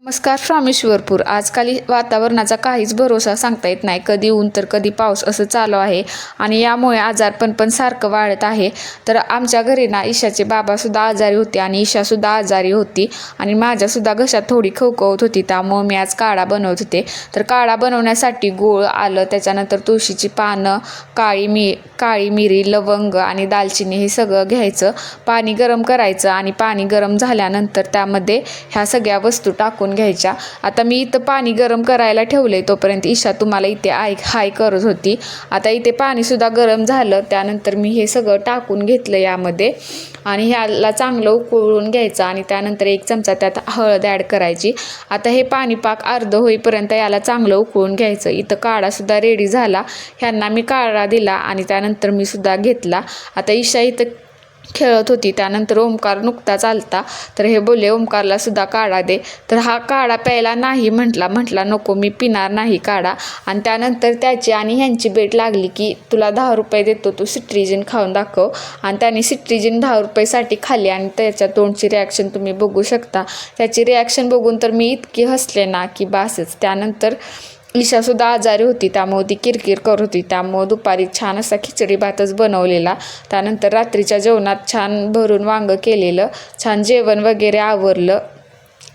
नमस्कार रामेश्वरपूर. आजकाल वातावरणाचा काहीच भरोसा सांगता येत नाही. कधी ऊन तर कधी पाऊस असं चालू आहे आणि यामुळे आजारपण पण सारखं वाढत आहे. तर आमच्या घरी ना ईशाचे बाबासुद्धा आजारी होते आणि ईशासुद्धा आजारी होती आणि माझ्यासुद्धा घशात थोडी खवखवत होती. त्यामुळे मी आज काढा बनवत होते. तर काढा बनवण्यासाठी गूळ, आलं, त्याच्यानंतर तुळशीची पानं, काळी मिरी, लवंग आणि दालचिनी हे सगळं घ्यायचं. पाणी गरम करायचं आणि पाणी गरम झाल्यानंतर त्यामध्ये ह्या सगळ्या वस्तू टाकून घ्यायच्या. आता मी इथं पाणी गरम करायला ठेवले, तोपर्यंत ईशा तुम्हाला इथे हाय करत होती. आता इथे पाणीसुद्धा गरम झालं. त्यानंतर मी हे सगळं टाकून घेतलं यामध्ये आणि ह्याला चांगलं उकळून घ्यायचं आणि त्यानंतर 1 चमचा त्यात हळद ॲड करायची. आता हे पाणी पाक अर्ध होईपर्यंत याला चांगलं उकळून घ्यायचं. इथं काढासुद्धा रेडी झाला. ह्यांना मी काढा दिला आणि त्यानंतर मी सुद्धा घेतला. आता ईशा इथं खेळत होती. त्यानंतर ओमकार नुकताच आलता, तर हे बोलले ओमकारला सुद्धा काढा दे. तर हा काढा प्यायला नाही म्हटला नको, मी पिणार नाही काढा. आणि त्यानंतर त्याची आणि ह्यांची भेट लागली की तुला 10 रुपये देतो, तू सिट्रिजिन खाऊन दाखव. आणि त्याने सिट्रिजिन 10 रुपयेसाठी खाल्ली आणि त्याच्या तोंडची रिॲक्शन तुम्ही बघू शकता. त्याची रिॲक्शन बघून तर मी इतकी हसले ना की बासच. त्यानंतर ईशासुद्धा आजारी होती, त्यामुळे ती किरकिर करत होती. त्यामुळे दुपारी छान असा खिचडी भातच बनवलेला. त्यानंतर रात्रीच्या जेवणात छान भरून वांगं केलेलं. छान जेवण वगैरे आवरलं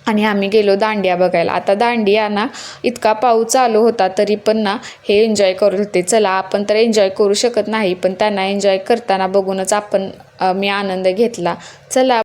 आणि आम्ही गेलो दांडिया बघायला. आता दांडिया ना इतका पाऊस चालू होता तरी पण ना हे एन्जॉय करत होते. चला आपण तर एन्जॉय करू शकत नाही, पण त्यांना एन्जॉय करताना बघूनच मी आनंद घेतला. चला.